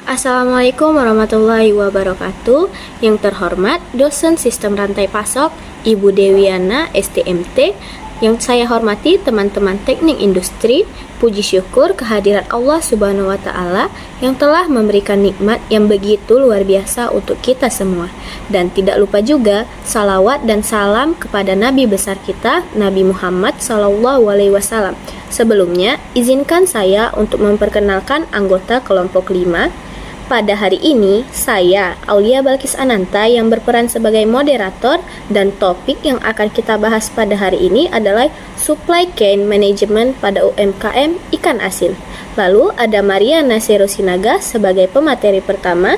Assalamualaikum warahmatullahi wabarakatuh. Yang terhormat dosen sistem rantai pasok Ibu Dewiana STMT. Yang saya hormati teman-teman teknik industri. Puji syukur kehadirat Allah Subhanahu wa Ta'ala yang telah memberikan nikmat yang begitu luar biasa untuk kita semua. Dan tidak lupa juga salawat dan salam kepada Nabi besar kita, Nabi Muhammad SAW. Sebelumnya, izinkan saya untuk memperkenalkan anggota kelompok 5. Pada hari ini, saya, Aulia Balkis Ananta, yang berperan sebagai moderator, dan topik yang akan kita bahas pada hari ini adalah Supply Chain Management pada UMKM Ikan Asin. Lalu ada Maria Nasero Sinaga sebagai pemateri pertama,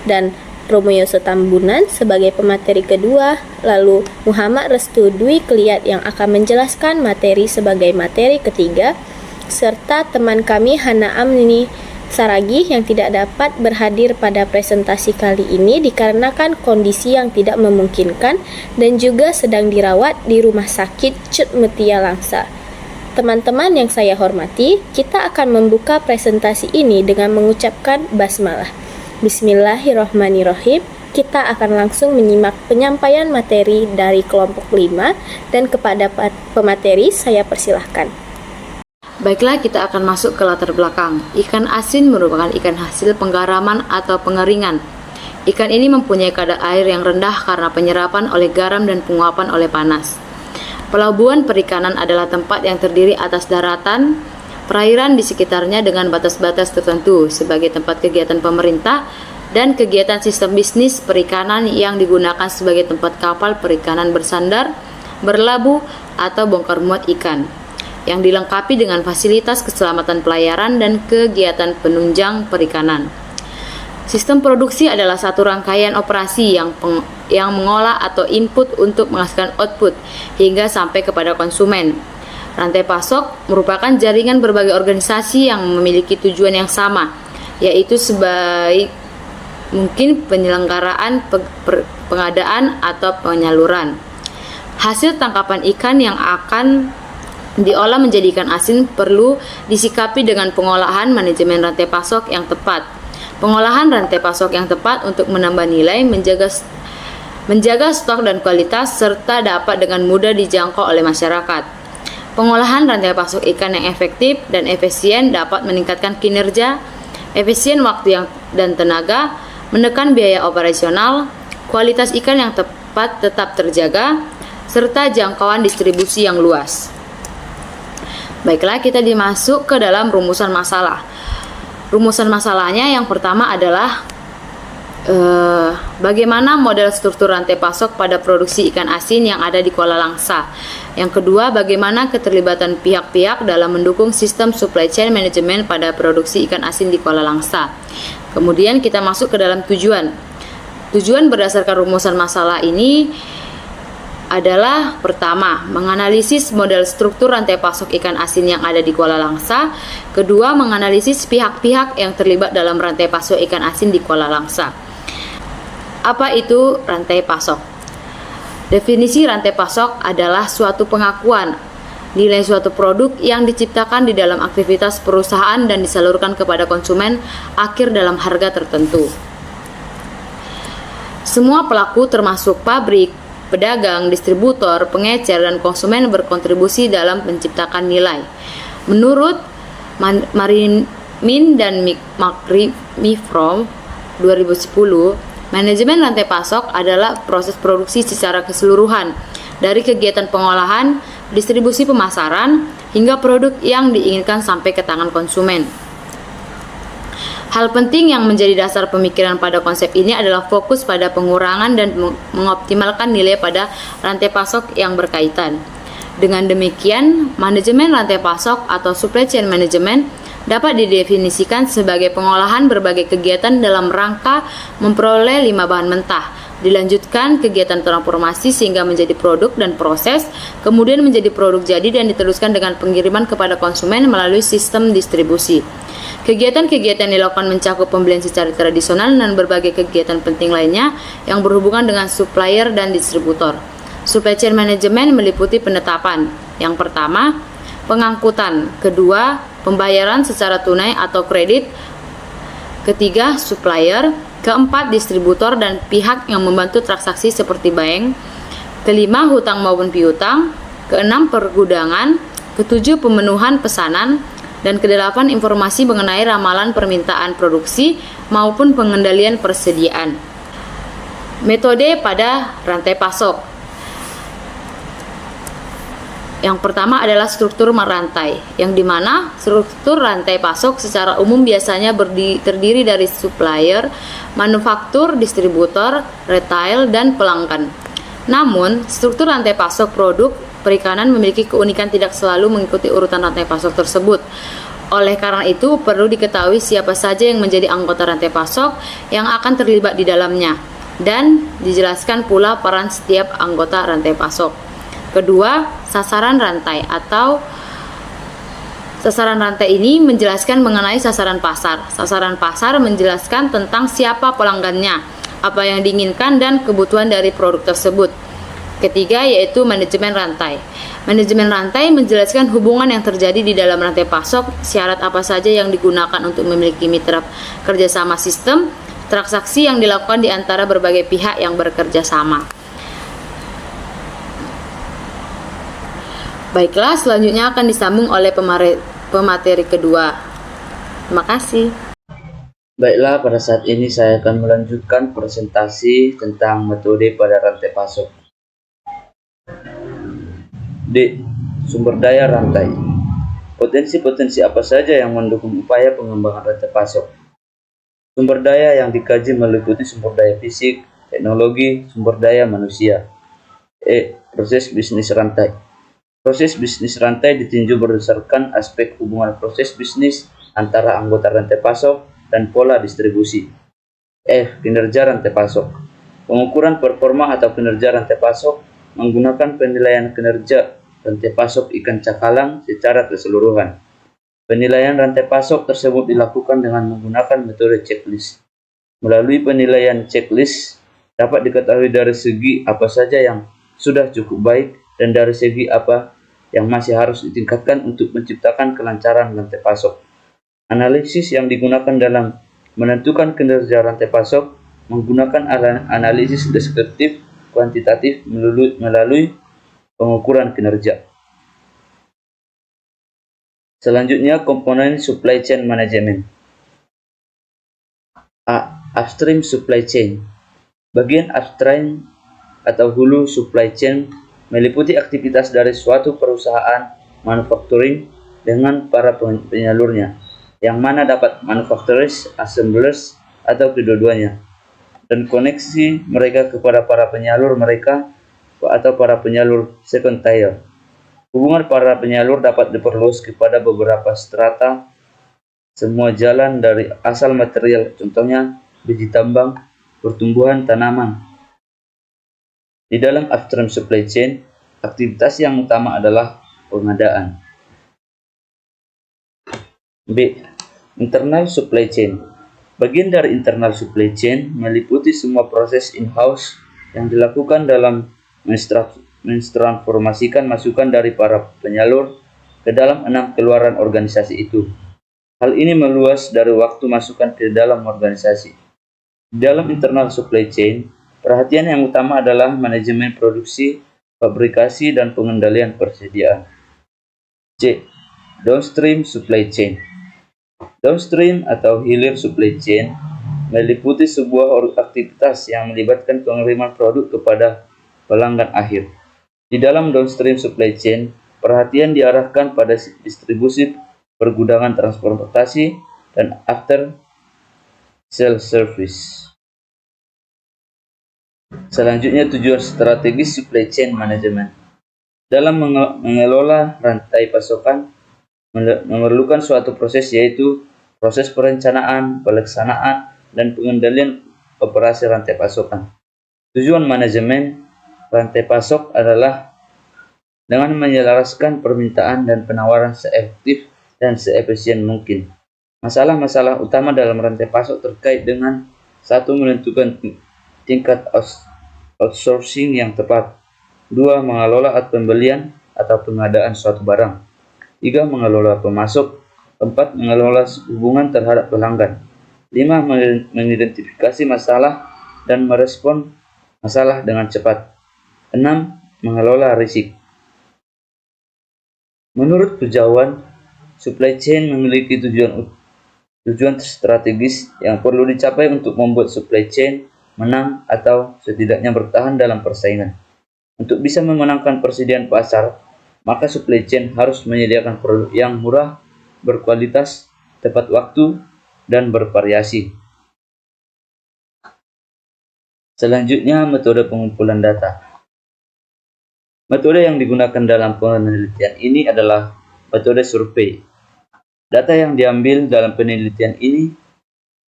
dan Romeo Sotambunan sebagai pemateri kedua, lalu Muhammad Restu Dwi Kliat yang akan menjelaskan materi sebagai materi ketiga, serta teman kami Hana Amni Saragih yang tidak dapat berhadir pada presentasi kali ini dikarenakan kondisi yang tidak memungkinkan dan juga sedang dirawat di Rumah Sakit Cut Mutia Langsa. Teman-teman yang saya hormati, kita akan membuka presentasi ini dengan mengucapkan basmalah. Bismillahirrahmanirrahim. Kita akan langsung menyimak penyampaian materi dari kelompok 5 dan kepada pemateri saya persilahkan. Baiklah, kita akan masuk ke latar belakang. Ikan asin merupakan ikan hasil penggaraman atau pengeringan. Ikan ini mempunyai kadar air yang rendah karena penyerapan oleh garam dan penguapan oleh panas. Pelabuhan perikanan adalah tempat yang terdiri atas daratan, perairan di sekitarnya dengan batas-batas tertentu sebagai tempat kegiatan pemerintah dan kegiatan sistem bisnis perikanan yang digunakan sebagai tempat kapal perikanan bersandar, berlabuh, atau bongkar muat ikan, yang dilengkapi dengan fasilitas keselamatan pelayaran dan kegiatan penunjang perikanan. Sistem produksi adalah satu rangkaian operasi yang mengolah atau input untuk menghasilkan output hingga sampai kepada konsumen. Rantai pasok merupakan jaringan berbagai organisasi yang memiliki tujuan yang sama, yaitu sebaik mungkin penyelenggaraan pengadaan atau penyaluran hasil tangkapan ikan yang akan diolah menjadi ikan asin perlu disikapi dengan pengolahan manajemen rantai pasok yang tepat. Pengolahan rantai pasok yang tepat untuk menambah nilai, menjaga stok dan kualitas, serta dapat dengan mudah dijangkau oleh masyarakat. Pengolahan rantai pasok ikan yang efektif dan efisien dapat meningkatkan kinerja, efisien waktu dan tenaga, menekan biaya operasional, kualitas ikan yang tepat tetap terjaga, serta jangkauan distribusi yang luas. Baiklah, kita dimasuk ke dalam rumusan masalah. Rumusan masalahnya yang pertama adalah bagaimana model struktur rantai pasok pada produksi ikan asin yang ada di Kuala Langsa. Yang kedua, bagaimana keterlibatan pihak-pihak dalam mendukung sistem supply chain management pada produksi ikan asin di Kuala Langsa. Kemudian kita masuk ke dalam tujuan. Tujuan berdasarkan rumusan masalah ini adalah pertama, menganalisis model struktur rantai pasok ikan asin yang ada di Kuala Langsa. Kedua, menganalisis pihak-pihak yang terlibat dalam rantai pasok ikan asin di Kuala Langsa. Apa itu rantai pasok? Definisi rantai pasok adalah suatu pengakuan nilai suatu produk yang diciptakan di dalam aktivitas perusahaan dan disalurkan kepada konsumen akhir dalam harga tertentu. Semua pelaku termasuk pabrik, pedagang, distributor, pengecer, dan konsumen berkontribusi dalam menciptakan nilai. Menurut Marimin dan Makrifrom 2010, manajemen rantai pasok adalah proses produksi secara keseluruhan, dari kegiatan pengolahan, distribusi pemasaran, hingga produk yang diinginkan sampai ke tangan konsumen. Hal penting yang menjadi dasar pemikiran pada konsep ini adalah fokus pada pengurangan dan mengoptimalkan nilai pada rantai pasok yang berkaitan. Dengan demikian, manajemen rantai pasok atau supply chain management dapat didefinisikan sebagai pengolahan berbagai kegiatan dalam rangka memperoleh 5 bahan mentah, dilanjutkan kegiatan transformasi sehingga menjadi produk dan proses, kemudian menjadi produk jadi dan diteruskan dengan pengiriman kepada konsumen melalui sistem distribusi. Kegiatan-kegiatan dilakukan mencakup pembelian secara tradisional dan berbagai kegiatan penting lainnya yang berhubungan dengan supplier dan distributor. Supply chain management meliputi penetapan. Yang pertama, pengangkutan. Kedua, pembayaran secara tunai atau kredit. Ketiga, supplier. Keempat, distributor dan pihak yang membantu transaksi seperti bank. Kelima, hutang maupun piutang. Keenam, pergudangan. Ketujuh, pemenuhan pesanan. Dan kedelapan, informasi mengenai ramalan permintaan produksi maupun pengendalian persediaan. Metode pada rantai pasok. Yang pertama adalah struktur rantai, yang dimana struktur rantai pasok secara umum biasanya terdiri dari supplier, manufaktur, distributor, retail, dan pelanggan. Namun, struktur rantai pasok produk perikanan memiliki keunikan tidak selalu mengikuti urutan rantai pasok tersebut. Oleh karena itu, perlu diketahui siapa saja yang menjadi anggota rantai pasok yang akan terlibat di dalamnya, dan dijelaskan pula peran setiap anggota rantai pasok. Kedua, sasaran rantai atau sasaran rantai ini menjelaskan mengenai sasaran pasar. Sasaran pasar menjelaskan tentang siapa pelanggannya, apa yang diinginkan, dan kebutuhan dari produk tersebut. Ketiga, yaitu manajemen rantai. Manajemen rantai menjelaskan hubungan yang terjadi di dalam rantai pasok, syarat apa saja yang digunakan untuk memiliki mitra kerjasama sistem, transaksi yang dilakukan di antara berbagai pihak yang bekerja sama. Baiklah, selanjutnya akan disambung oleh pemateri kedua. Terima kasih. Baiklah, pada saat ini saya akan melanjutkan presentasi tentang metode pada rantai pasok. D. Sumber daya rantai. Potensi-potensi apa saja yang mendukung upaya pengembangan rantai pasok? Sumber daya yang dikaji meliputi sumber daya fisik, teknologi, sumber daya manusia. E. Proses bisnis rantai. Proses bisnis rantai ditinjau berdasarkan aspek hubungan proses bisnis antara anggota rantai pasok dan pola distribusi. F. Kinerja rantai pasok. Pengukuran performa atau kinerja rantai pasok menggunakan penilaian kinerja rantai pasok ikan cakalang secara keseluruhan. Penilaian rantai pasok tersebut dilakukan dengan menggunakan metode checklist. Melalui penilaian checklist dapat diketahui dari segi apa saja yang sudah cukup baik dan dari segi apa yang masih harus ditingkatkan untuk menciptakan kelancaran rantai pasok. Analisis yang digunakan dalam menentukan kinerja rantai pasok menggunakan analisis deskriptif kuantitatif melalui pengukuran kinerja. Selanjutnya, komponen supply chain management. A. Upstream supply chain. Bagian upstream atau hulu supply chain meliputi aktivitas dari suatu perusahaan manufacturing dengan para penyalurnya, yang mana dapat manufacturers, assemblers, atau kedua-duanya, dan koneksi mereka kepada para penyalur mereka atau para penyalur second tier. Hubungan para penyalur dapat diperluas kepada beberapa strata, semua jalan dari asal material, contohnya biji tambang, pertumbuhan tanaman. Di dalam upstream supply chain, aktivitas yang utama adalah pengadaan. B. Internal supply chain. Bagian dari internal supply chain meliputi semua proses in-house yang dilakukan dalam mentransformasikan masukan dari para penyalur ke dalam 6 keluaran organisasi itu. Hal ini meluas dari waktu masukan ke dalam organisasi. Di dalam internal supply chain, perhatian yang utama adalah manajemen produksi, fabrikasi, dan pengendalian persediaan. C. Downstream supply chain. Downstream atau hilir supply chain meliputi sebuah aktivitas yang melibatkan pengiriman produk kepada pelanggan akhir. Di dalam downstream supply chain, perhatian diarahkan pada distribusi, pergudangan, transportasi, dan after sales service. Selanjutnya, tujuan strategis supply chain management. Dalam mengelola rantai pasokan memerlukan suatu proses, yaitu proses perencanaan, pelaksanaan, dan pengendalian operasi rantai pasokan. Tujuan manajemen rantai pasok adalah dengan menyelaraskan permintaan dan penawaran seefektif dan seefisien mungkin. Masalah-masalah utama dalam rantai pasok terkait dengan: 1. Menentukan tingkat outsourcing yang tepat. 2. Mengelola pembelian atau pengadaan suatu barang. 3. Mengelola pemasok. 4. Mengelola hubungan terhadap pelanggan. 5. Mengidentifikasi masalah dan merespon masalah dengan cepat. 6. Mengelola risiko. Menurut Pujawan, supply chain memiliki tujuan strategis yang perlu dicapai untuk membuat supply chain menang atau setidaknya bertahan dalam persaingan. Untuk bisa memenangkan persediaan pasar, maka supply chain harus menyediakan produk yang murah, berkualitas, tepat waktu, dan bervariasi. Selanjutnya, metode pengumpulan data. Metode yang digunakan dalam penelitian ini adalah metode survei. Data yang diambil dalam penelitian ini,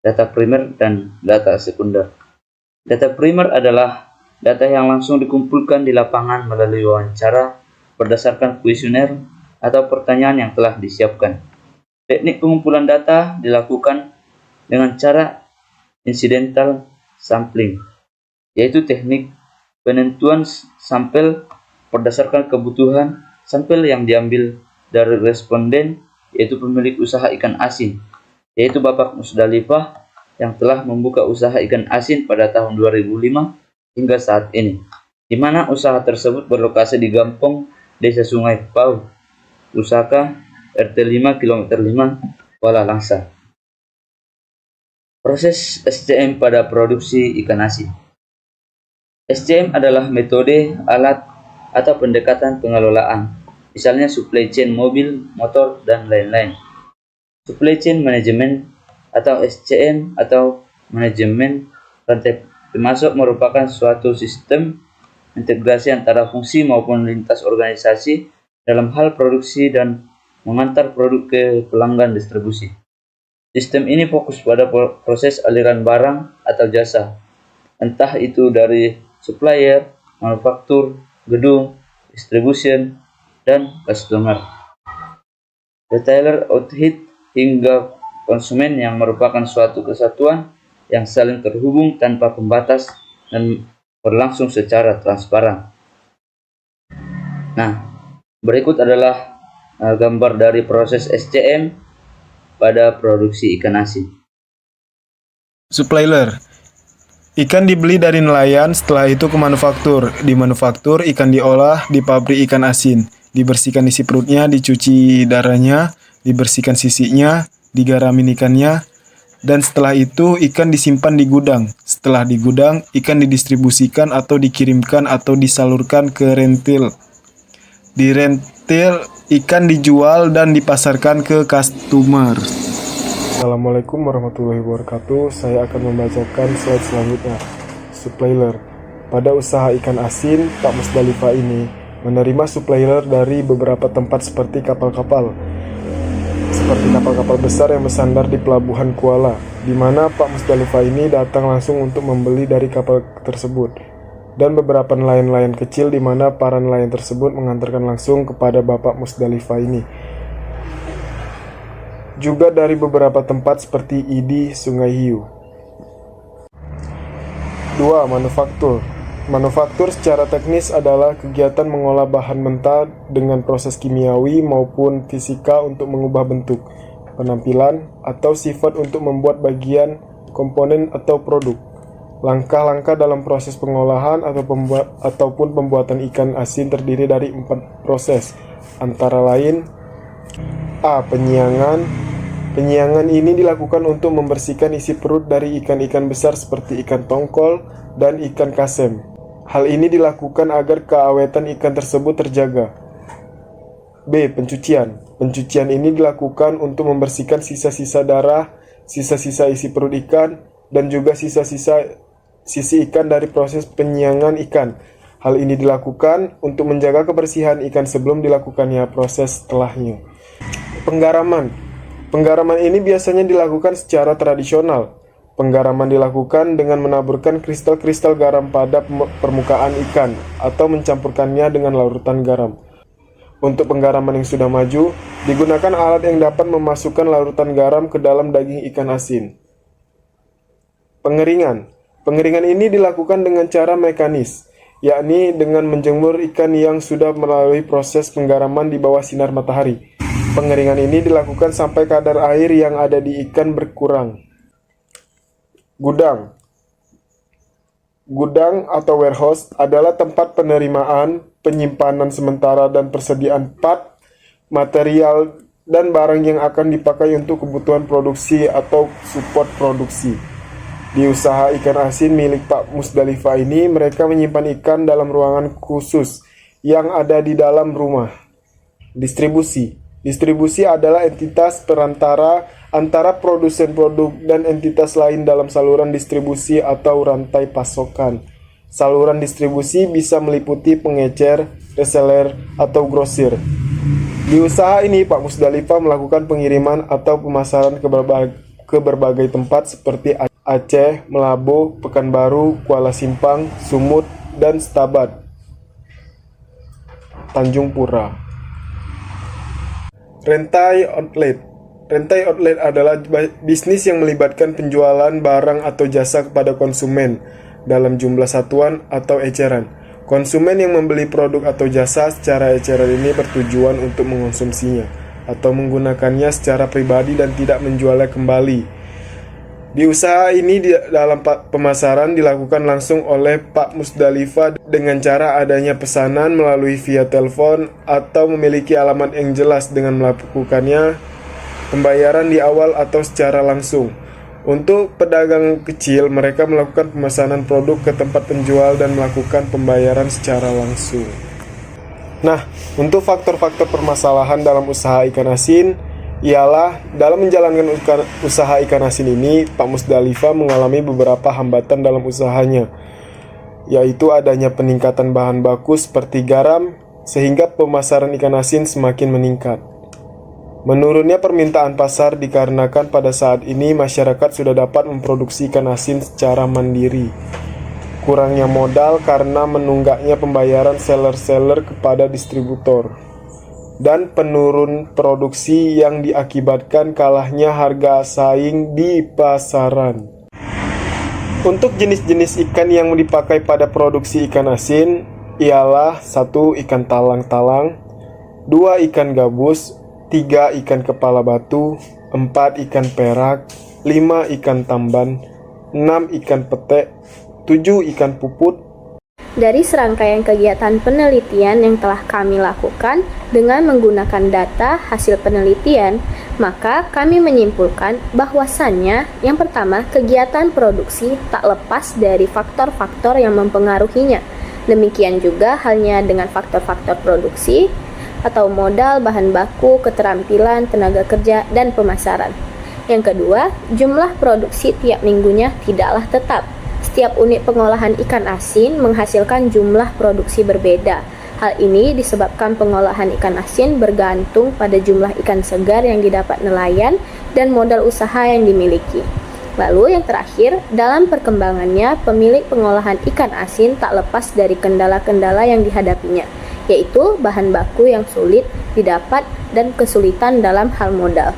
data primer dan data sekunder. Data primer adalah data yang langsung dikumpulkan di lapangan melalui wawancara berdasarkan kuesioner atau pertanyaan yang telah disiapkan. Teknik pengumpulan data dilakukan dengan cara incidental sampling, yaitu teknik penentuan sampel berdasarkan kebutuhan sampel yang diambil dari responden, yaitu pemilik usaha ikan asin, yaitu Bapak Musdalifah yang telah membuka usaha ikan asin pada tahun 2005 hingga saat ini, di mana usaha tersebut berlokasi di Gampong, Desa Sungai Pau, Pusaka, RT 5 km 5, Kuala Langsa. Proses SCM pada produksi ikan asin. SCM adalah metode, alat, atau pendekatan pengelolaan, misalnya supply chain mobil, motor, dan lain-lain. Supply chain management atau SCM atau manajemen rantai pemasok merupakan suatu sistem integrasi antara fungsi maupun lintas organisasi dalam hal produksi dan mengantar produk ke pelanggan distribusi. Sistem ini fokus pada proses aliran barang atau jasa, entah itu dari supplier, manufaktur, gedung, distribution, dan customer, retailer, outlet, hingga konsumen, yang merupakan suatu kesatuan yang saling terhubung tanpa pembatas dan berlangsung secara transparan. Nah, berikut adalah gambar dari proses SCM pada produksi ikan asin. Supplier. Ikan dibeli dari nelayan, setelah itu ke manufaktur. Di manufaktur, ikan diolah di pabrik ikan asin. Dibersihkan isi perutnya, dicuci darahnya, dibersihkan sisinya, digaramin ikannya, dan setelah itu ikan disimpan di gudang. Setelah di gudang, ikan didistribusikan atau dikirimkan atau disalurkan ke rentil. Di rentil, ikan dijual dan dipasarkan ke customer. Assalamualaikum warahmatullahi wabarakatuh. Saya akan membacakan slide selanjutnya. Supplier. Pada usaha ikan asin, Pak Musdalifah ini menerima supplier dari beberapa tempat seperti kapal-kapal besar yang bersandar di pelabuhan Kuala, di mana Pak Musdalifah ini datang langsung untuk membeli dari kapal tersebut, dan beberapa nelayan-nelayan kecil di mana para nelayan tersebut mengantarkan langsung kepada Bapak Musdalifah ini. Juga dari beberapa tempat seperti Idi, Sungai Hiu. 2. Manufaktur. Manufaktur secara teknis adalah kegiatan mengolah bahan mentah dengan proses kimiawi maupun fisika untuk mengubah bentuk, penampilan, atau sifat untuk membuat bagian, komponen, atau produk. Langkah-langkah dalam proses pengolahan ataupun pembuatan ikan asin terdiri dari 4 proses, antara lain: A. Penyiangan. Penyiangan ini dilakukan untuk membersihkan isi perut dari ikan-ikan besar seperti ikan tongkol dan ikan kasem. Hal ini dilakukan agar keawetan ikan tersebut terjaga. B. Pencucian. Pencucian ini dilakukan untuk membersihkan sisa-sisa darah, sisa-sisa isi perut ikan, dan juga sisa-sisa sisi ikan dari proses penyiangan ikan. Hal ini dilakukan untuk menjaga kebersihan ikan sebelum dilakukannya proses setelahnya. Penggaraman. Penggaraman ini biasanya dilakukan secara tradisional. Penggaraman dilakukan dengan menaburkan kristal-kristal garam pada permukaan ikan atau mencampurkannya dengan larutan garam. Untuk penggaraman yang sudah maju, digunakan alat yang dapat memasukkan larutan garam ke dalam daging ikan asin. Pengeringan. Pengeringan ini dilakukan dengan cara mekanis, yakni dengan menjemur ikan yang sudah melalui proses penggaraman di bawah sinar matahari. Pengeringan ini dilakukan sampai kadar air yang ada di ikan berkurang. Gudang. Gudang atau warehouse adalah tempat penerimaan, penyimpanan sementara, dan persediaan part, material, dan barang yang akan dipakai untuk kebutuhan produksi atau support produksi. Di usaha ikan asin milik Pak Musdalifah ini, mereka menyimpan ikan dalam ruangan khusus yang ada di dalam rumah. Distribusi. Distribusi adalah entitas perantara antara produsen produk dan entitas lain dalam saluran distribusi atau rantai pasokan. Saluran distribusi bisa meliputi pengecer, reseller, atau grosir. Di usaha ini, Pak Musdalifah melakukan pengiriman atau pemasaran ke berbagai tempat seperti Aceh, Melabo, Pekanbaru, Kuala Simpang, Sumut, dan Stabat, Tanjung Pura. Rentai outlet. Rentai outlet adalah bisnis yang melibatkan penjualan barang atau jasa kepada konsumen dalam jumlah satuan atau eceran. Konsumen yang membeli produk atau jasa secara eceran ini bertujuan untuk mengonsumsinya atau menggunakannya secara pribadi dan tidak menjualnya kembali. Di usaha ini dalam pemasaran dilakukan langsung oleh Pak Musdalifah dengan cara adanya pesanan melalui via telepon atau memiliki alamat yang jelas dengan melakukannya pembayaran di awal atau secara langsung. Untuk pedagang kecil, mereka melakukan pemesanan produk ke tempat penjual dan melakukan pembayaran secara langsung. Nah, untuk faktor-faktor permasalahan dalam usaha ikan asin ialah dalam menjalankan usaha ikan asin ini, Pak Musdalifah mengalami beberapa hambatan dalam usahanya, yaitu adanya peningkatan bahan baku seperti garam, sehingga pemasaran ikan asin semakin meningkat. Menurunnya permintaan pasar dikarenakan pada saat ini masyarakat sudah dapat memproduksi ikan asin secara mandiri. Kurangnya modal karena menunggaknya pembayaran seller-seller kepada distributor. Dan penurun produksi yang diakibatkan kalahnya harga saing di pasaran. Untuk jenis-jenis ikan yang dipakai pada produksi ikan asin ialah 1. Ikan talang-talang, 2. Ikan gabus, 3. Ikan kepala batu, 4. Ikan perak, 5. Ikan tamban, 6. Ikan petek, 7. Ikan puput. Dari serangkaian kegiatan penelitian yang telah kami lakukan dengan menggunakan data hasil penelitian, maka kami menyimpulkan bahwasannya yang pertama, kegiatan produksi tak lepas dari faktor-faktor yang mempengaruhinya. Demikian juga halnya dengan faktor-faktor produksi atau modal, bahan baku, keterampilan, tenaga kerja, dan pemasaran. Yang kedua, jumlah produksi tiap minggunya tidaklah tetap. Setiap unit pengolahan ikan asin menghasilkan jumlah produksi berbeda. Hal ini disebabkan pengolahan ikan asin bergantung pada jumlah ikan segar yang didapat nelayan dan modal usaha yang dimiliki. Lalu yang terakhir, dalam perkembangannya, pemilik pengolahan ikan asin tak lepas dari kendala-kendala yang dihadapinya, yaitu bahan baku yang sulit didapat dan kesulitan dalam hal modal.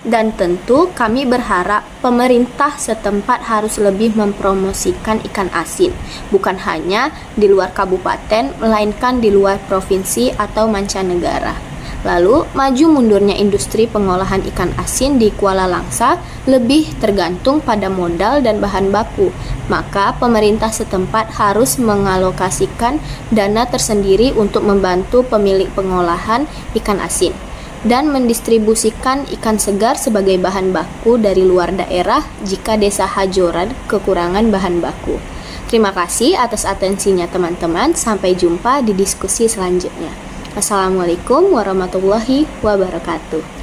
Dan tentu kami berharap pemerintah setempat harus lebih mempromosikan ikan asin, bukan hanya di luar kabupaten, melainkan di luar provinsi atau mancanegara. Lalu, maju mundurnya industri pengolahan ikan asin di Kuala Langsa lebih tergantung pada modal dan bahan baku. Maka, pemerintah setempat harus mengalokasikan dana tersendiri untuk membantu pemilik pengolahan ikan asin dan mendistribusikan ikan segar sebagai bahan baku dari luar daerah jika Desa Hajoran kekurangan bahan baku. Terima kasih atas atensinya teman-teman. Sampai jumpa di diskusi selanjutnya. Assalamualaikum warahmatullahi wabarakatuh.